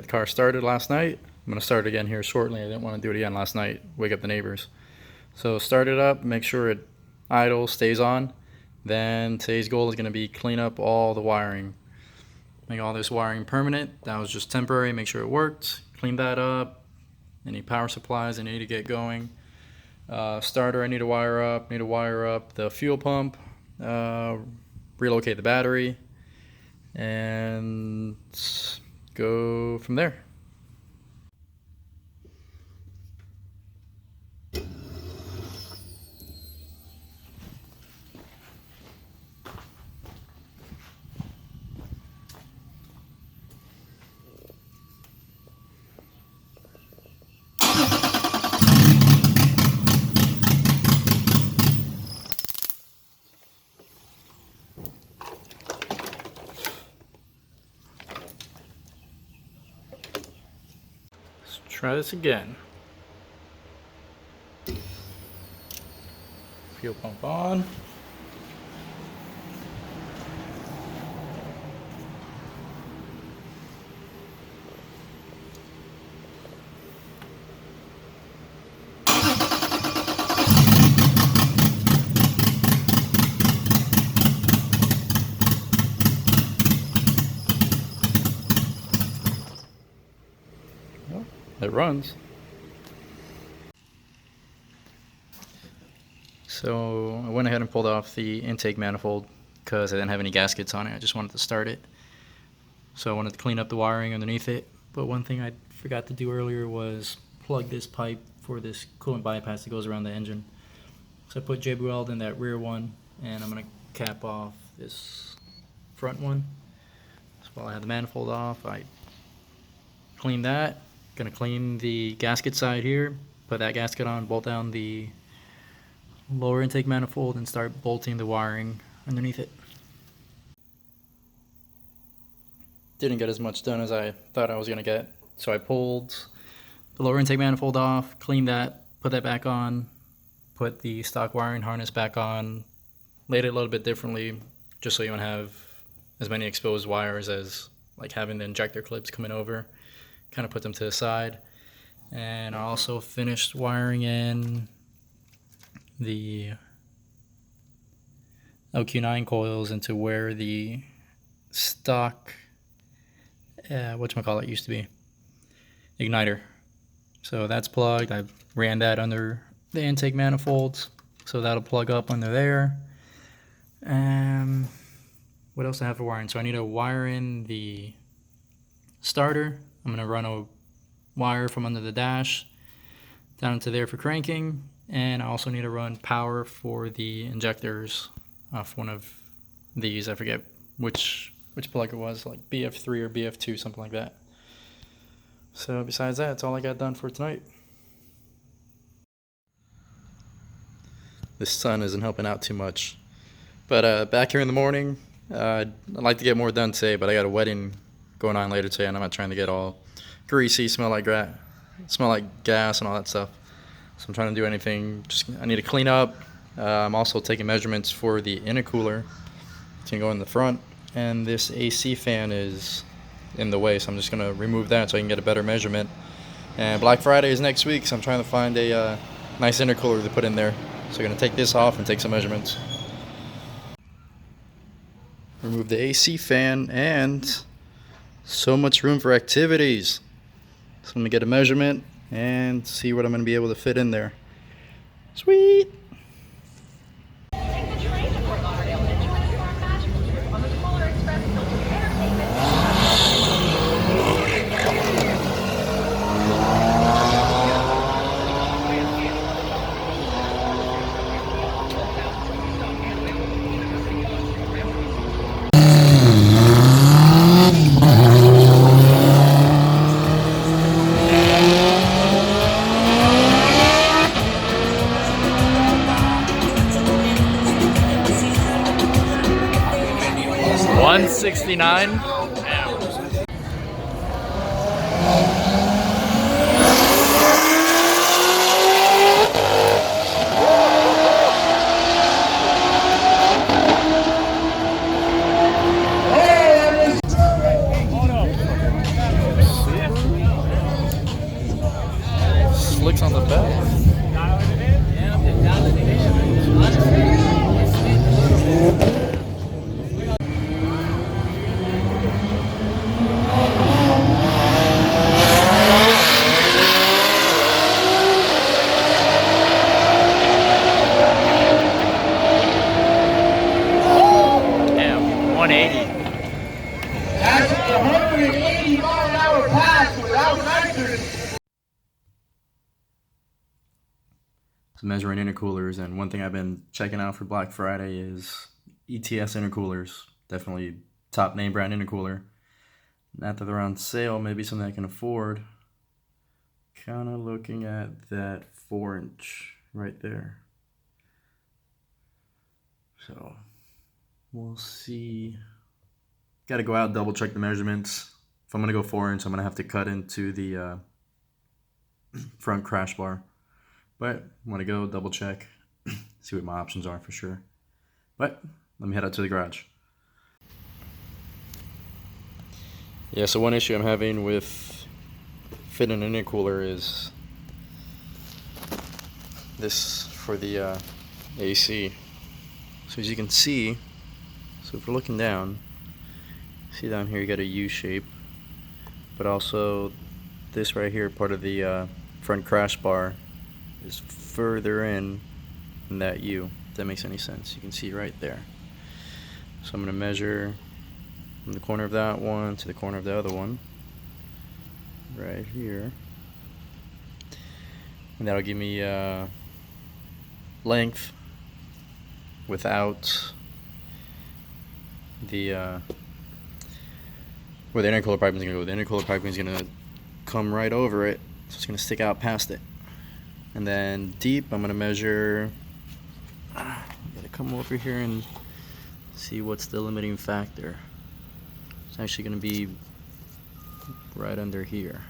the car started last night. I'm going to start it again here shortly. I didn't want to do it again last night, wake up the neighbors. So start it up, make sure it idle, stays on. Then today's goal is going to be clean up all the wiring. Make all this wiring permanent. That was just temporary, make sure it worked. Clean that up. Any power supplies I need to get going. Starter I need to wire up. Need to wire up the fuel pump. Relocate the battery. And go from there. Try this again. Fuel pump on. It runs. So I went ahead and pulled off the intake manifold because I didn't have any gaskets on it. I just wanted to start it. So I wanted to clean up the wiring underneath it. But one thing I forgot to do earlier was plug this pipe for this coolant bypass that goes around the engine. So I put JB Weld in that rear one, and I'm going to cap off this front one. So while I have the manifold off, I cleaned that. Gonna clean the gasket side here, put that gasket on, bolt down the lower intake manifold, and start bolting the wiring underneath it. Didn't get as much done as I thought I was gonna get, so I pulled the lower intake manifold off, cleaned that, put that back on, put the stock wiring harness back on, laid it a little bit differently, just so you don't have as many exposed wires as like having the injector clips coming over. Kind of put them to the side. And I also finished wiring in the LQ9 coils into where the stock whatchamacallit used to be, igniter. So that's plugged. I ran that under the intake manifolds, so that'll plug up under there. What else I have for wiring? So I need to wire in the starter. I'm going to run a wire from under the dash down into there for cranking, and I also need to run power for the injectors off one of these. I forget which plug it was, like BF3 or BF2, something like that. So besides that, that's all I got done for tonight. This sun isn't helping out too much. But back here in the morning, I'd like to get more done today, but I got a wedding going on later today, and I'm not trying to get all greasy, smell like gas and all that stuff. So I'm trying to do anything. I need to clean up. I'm also taking measurements for the intercooler. It's gonna go in the front, and this AC fan is in the way, so I'm just gonna remove that so I can get a better measurement. And Black Friday is next week, so I'm trying to find a nice intercooler to put in there. So I'm gonna take this off and take some measurements. Remove the AC fan, and so much room for activities. So I'm going to get a measurement and see what I'm going to be able to fit in there. Sweet! 169. brakes on the back. Damn, 180. That's 180 mile an hour pass without nitrogen. Measuring intercoolers, and one thing I've been checking out for Black Friday is ETS intercoolers. Definitely top name brand intercooler. Not that they're on sale, maybe something I can afford. Kind of looking at that 4-inch right there. So we'll see. Got to go out, double check the measurements. If I'm gonna go 4-inch, I'm gonna have to cut into the front crash bar. But I'm gonna go double check, see what my options are for sure. But let me head out to the garage. Yeah, so one issue I'm having with fitting an intercooler is this for the AC. So as you can see, so if we're looking down, see down here you got a U shape, but also this right here, part of the front crash bar, is further in than that U, if that makes any sense. You can see right there. So I'm going to measure from the corner of that one to the corner of the other one, right here. And that'll give me length without the where the intercooler piping is going to go. The intercooler piping is going to come right over it, so it's going to stick out past it. And then deep, I'm going to measure, I'm going to come over here and see what's the limiting factor. It's actually going to be right under here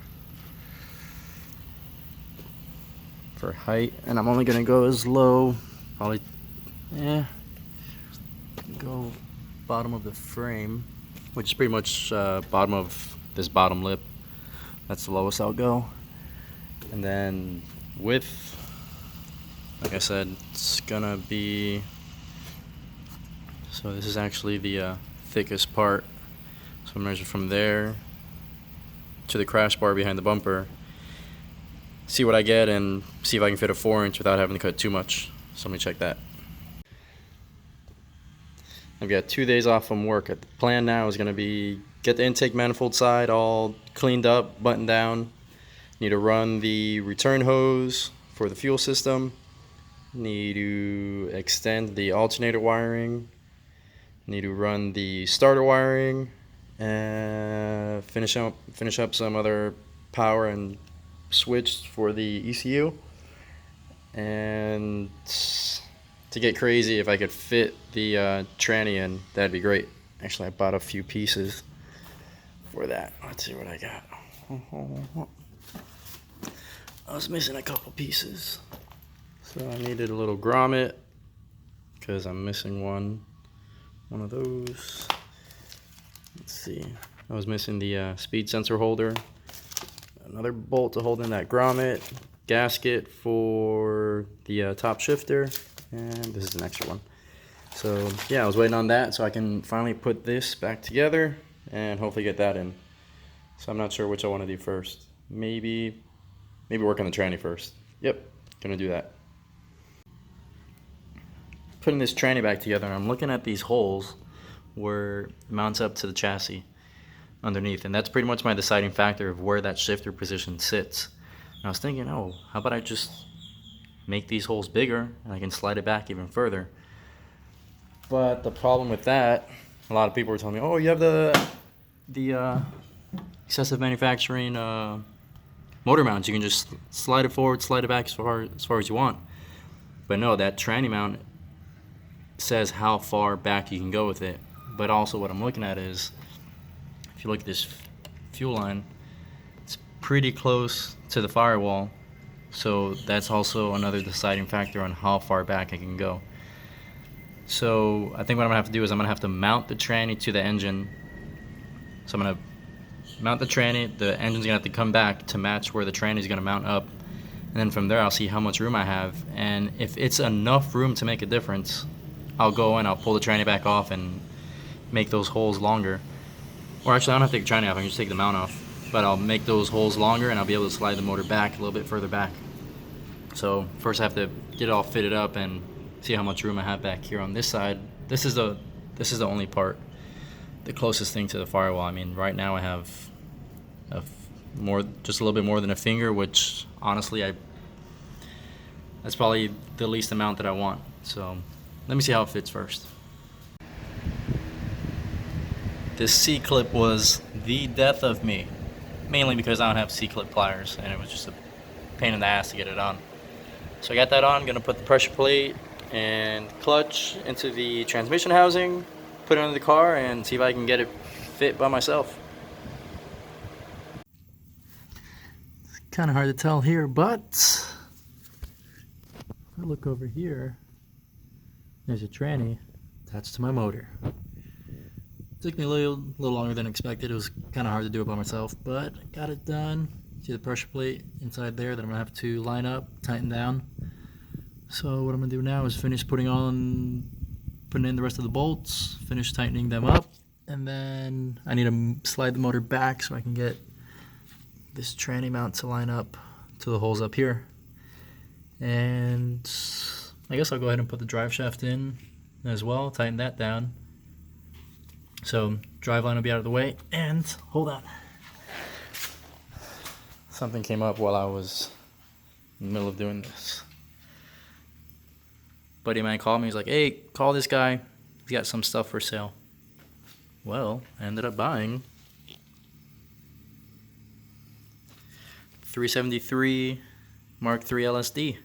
for height, and I'm only going to go as low, probably, go bottom of the frame, which is pretty much bottom of this bottom lip. That's the lowest I'll go. And then width, like I said, it's gonna be, so this is actually the thickest part. So I'm measure from there to the crash bar behind the bumper, see what I get, and see if I can fit a 4-inch without having to cut too much. So let me check that. I've got 2 days off from work. The plan now is going to be get the intake manifold side all cleaned up, buttoned down. Need to run the return hose for the fuel system. Need to extend the alternator wiring. Need to run the starter wiring, and finish up some other power and switch for the ECU. And to get crazy, if I could fit the tranny in, that'd be great. Actually, I bought a few pieces for that. Let's see what I got. I was missing a couple pieces, so I needed a little grommet because I'm missing one of those. Let's see, I was missing the speed sensor holder, another bolt to hold in that grommet, gasket for the top shifter, and this is an extra one. So yeah, I was waiting on that so I can finally put this back together and hopefully get that in. So I'm not sure which I want to do first. Maybe work on the tranny first. Yep, gonna do that. Putting this tranny back together, and I'm looking at these holes where it mounts up to the chassis underneath, and that's pretty much my deciding factor of where that shifter position sits. And I was thinking, oh, how about I just make these holes bigger and I can slide it back even further. But the problem with that, a lot of people were telling me, oh, you have the excessive manufacturing motor mounts. You can just slide it forward, slide it back as far as you want. But no, that tranny mount says how far back you can go with it. But also what I'm looking at is, if you look at this fuel line, it's pretty close to the firewall. So that's also another deciding factor on how far back I can go. So I think what I'm gonna have to do is I'm gonna have to mount the tranny to the engine. So I'm gonna mount the tranny, the engine's gonna have to come back to match where the tranny is gonna mount up, and and then from there I'll see how much room I have, and if it's enough room to make a difference, I'll go and I'll pull the tranny back off and make those holes longer. Or actually, I don't have to take the tranny off, I can just take the mount off. But I'll make those holes longer and I'll be able to slide the motor back a little bit further back. So first I have to get it all fitted up and see how much room I have back here on this side. This is the only part, the closest thing to the firewall. I mean, right now I have just a little bit more than a finger, which honestly that's probably the least amount that I want. So let me see how it fits first. This C-clip was the death of me, mainly because I don't have C-clip pliers and it was just a pain in the ass to get it on. So I got that on. I'm gonna put the pressure plate and clutch into the transmission housing, put it under the car, and see if I can get it fit by myself. It's kind of hard to tell here, but if I look over here, there's a tranny attached to my motor. It took me a little longer than expected. It was kind of hard to do it by myself, but I got it done. See the pressure plate inside there that I'm gonna have to line up, tighten down. So what I'm gonna do now is finish putting in the rest of the bolts, finish tightening them up, and then I need to slide the motor back so I can get this tranny mount to line up to the holes up here. And I guess I'll go ahead and put the drive shaft in as well, tighten that down. So drive line will be out of the way, and hold on. Something came up while I was in the middle of doing this. Buddy of mine called me, he's like, hey, call this guy, he's got some stuff for sale. Well, I ended up buying 373 Mark III LSD.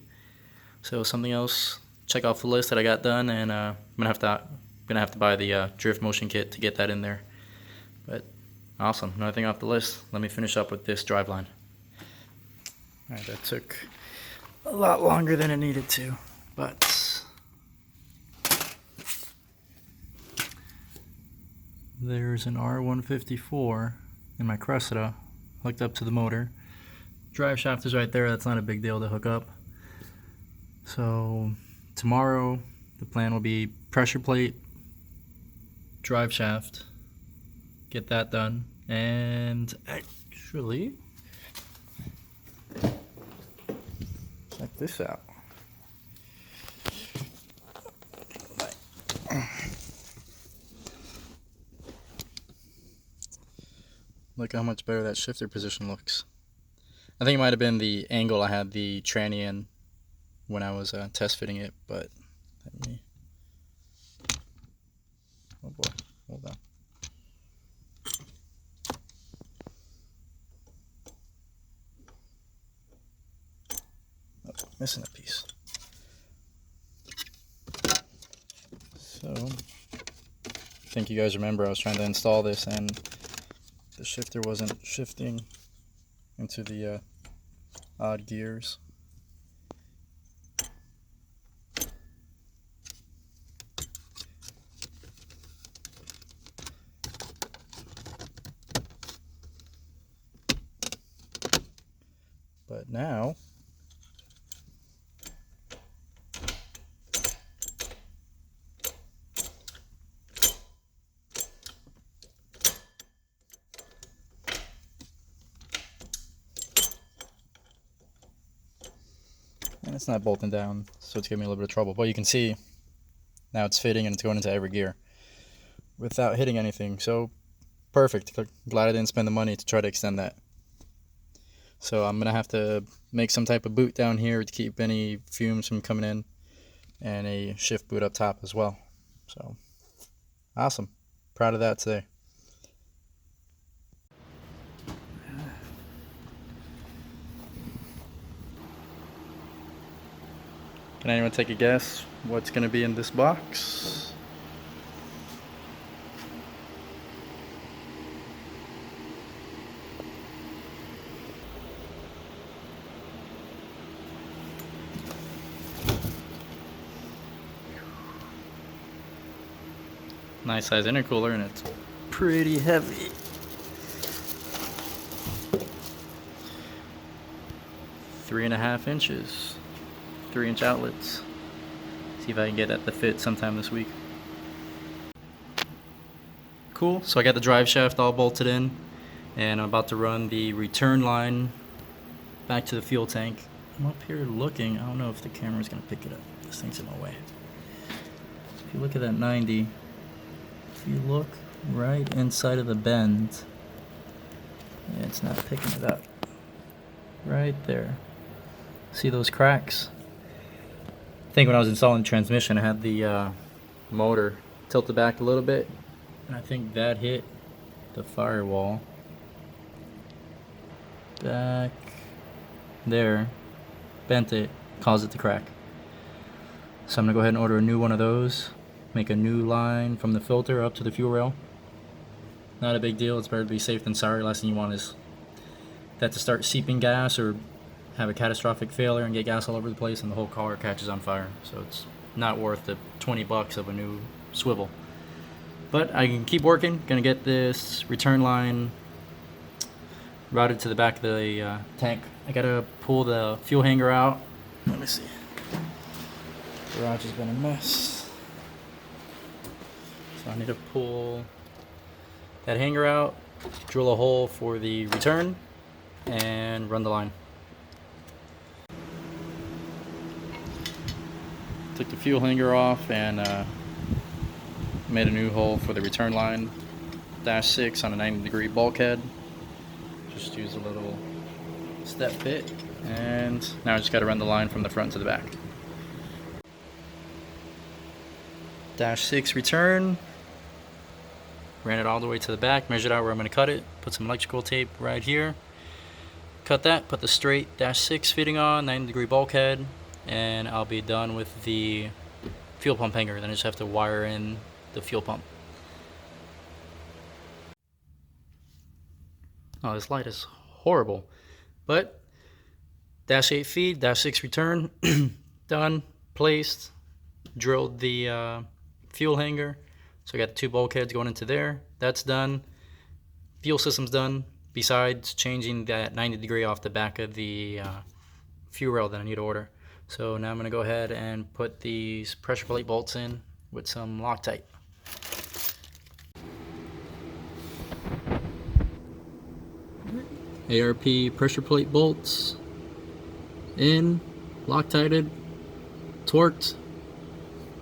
So something else, check off the list that I got done, and I'm gonna have to buy the drift motion kit to get that in there. But awesome, another thing off the list. Let me finish up with this driveline. Alright, that took a lot longer than it needed to, but there's an R154 in my Cressida hooked up to the motor. Drive shaft is right there, that's not a big deal to hook up. So tomorrow the plan will be pressure plate, drive shaft, get that done, and actually check this out. Look how much better that shifter position looks. I think it might have been the angle I had the tranny in when I was test fitting it, but let me, oh boy, hold on. Oh, missing a piece. So, I think you guys remember I was trying to install this and the shifter wasn't shifting into the odd gears. But now and it's not bolting down, so it's giving me a little bit of trouble. But you can see now it's fitting and it's going into every gear without hitting anything. So perfect. Glad I didn't spend the money to try to extend that. So I'm gonna have to make some type of boot down here to keep any fumes from coming in, and a shift boot up top as well. So awesome, proud of that today. Can anyone take a guess what's gonna be in this box? Nice size intercooler, and it's pretty heavy. 3.5 inches, 3-inch outlets. See if I can get that to fit sometime this week. Cool, so I got the drive shaft all bolted in, and I'm about to run the return line back to the fuel tank. I'm up here looking, I don't know if the camera's gonna pick it up. This thing's in my way. If you look at that 90, if you look right inside of the bend, yeah, it's not picking it up. Right there. See those cracks? I think when I was installing the transmission, I had the motor tilted back a little bit, and I think that hit the firewall back there, bent it, caused it to crack. So I'm gonna go ahead and order a new one of those, make a new line from the filter up to the fuel rail. Not a big deal, it's better to be safe than sorry. Last thing you want is that to start seeping gas or have a catastrophic failure and get gas all over the place and the whole car catches on fire. So it's not worth the 20 bucks of a new swivel. But I can keep working, gonna get this return line routed to the back of the tank. I gotta pull the fuel hanger out. Let me see. The garage has been a mess. So I need to pull that hanger out, drill a hole for the return, and run the line. Took the fuel hanger off and made a new hole for the return line. -6 on a 90-degree bulkhead. Just use a little step bit, and now I just got to run the line from the front to the back. -6 return. Ran it all the way to the back, measured out where I'm going to cut it, put some electrical tape right here. Cut that, put the straight -6 fitting on, 90-degree bulkhead, and I'll be done with the fuel pump hanger. Then I just have to wire in the fuel pump. Oh, this light is horrible. But -8 feed, -6 return, done, placed, drilled the fuel hanger. So I got the 2 bulkheads going into there. That's done. Fuel system's done. Besides changing that 90-degree off the back of the fuel rail that I need to order. So now I'm going to go ahead and put these pressure plate bolts in with some Loctite. ARP pressure plate bolts in, Loctited, torqued.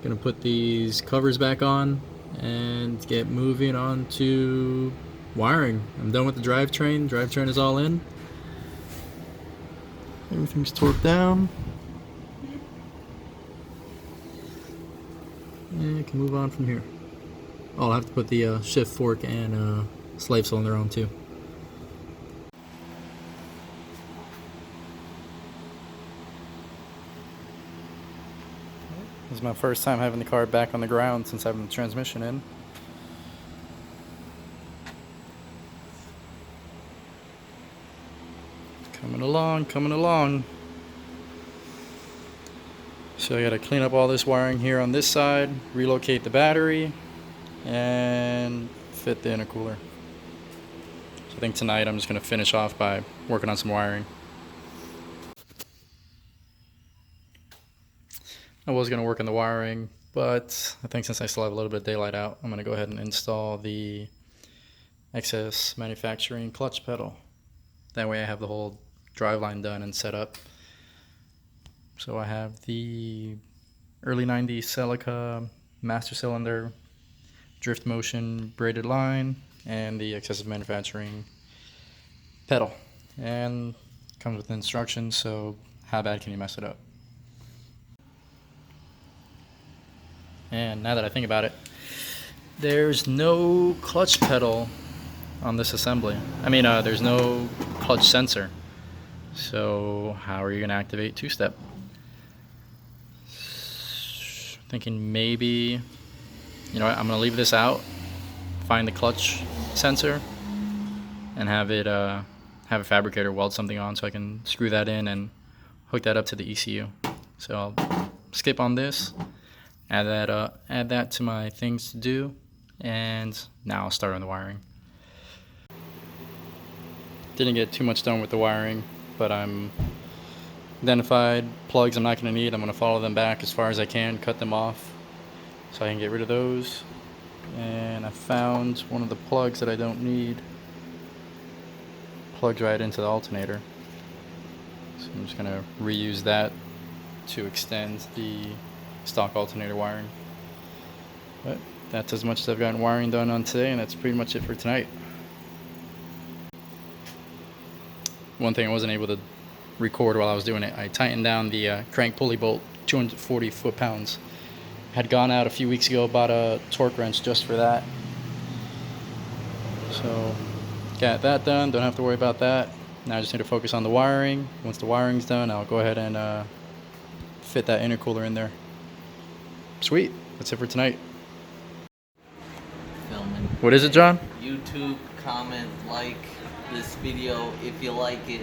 Gonna put these covers back on and get moving on to wiring. I'm done with the drivetrain. Drivetrain is all in. Everything's torqued down. And I can move on from here. Oh, I'll have to put the shift fork and slave cylinder on too. This is my first time having the car back on the ground since having the transmission in. Coming along, coming along. So I gotta clean up all this wiring here on this side, relocate the battery, and fit the intercooler. So I think tonight I'm just gonna finish off by working on some wiring. I was going to work on the wiring, but I think since I still have a little bit of daylight out, I'm going to go ahead and install the excess manufacturing clutch pedal. That way I have the whole driveline done and set up. So I have the early 90s Celica master cylinder drift motion braided line and the excessive manufacturing pedal. And comes with instructions, so how bad can you mess it up? And now that I think about it, there's no clutch pedal on this assembly. I mean, there's no clutch sensor. So how are you going to activate two-step? Thinking maybe, you know what, I'm going to leave this out, find the clutch sensor, and have it have a fabricator weld something on so I can screw that in and hook that up to the ECU. So I'll skip on this. Add that to my things to do, and now I'll start on the wiring. Didn't get too much done with the wiring, but I'm identified plugs I'm not going to need. I'm going to follow them back as far as I can, cut them off so I can get rid of those. And I found one of the plugs that I don't need. Plugs right into the alternator. So I'm just going to reuse that to extend the stock alternator wiring. But that's as much as I've gotten wiring done on today, and that's pretty much it for tonight. One thing I wasn't able to record while I was doing it, I tightened down the crank pulley bolt 240 foot-pounds. Had gone out a few weeks ago, bought a torque wrench just for that. So got that done, don't have to worry about that. Now I just need to focus on the wiring. Once the wiring's done, I'll go ahead and fit that intercooler in there. Sweet, that's it for tonight. Filming. What is it, John? YouTube, comment, like this video if you like it.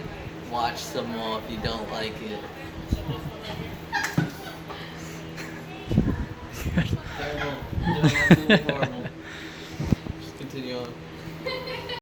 Watch some more if you don't like it. Horrible. Doing horrible.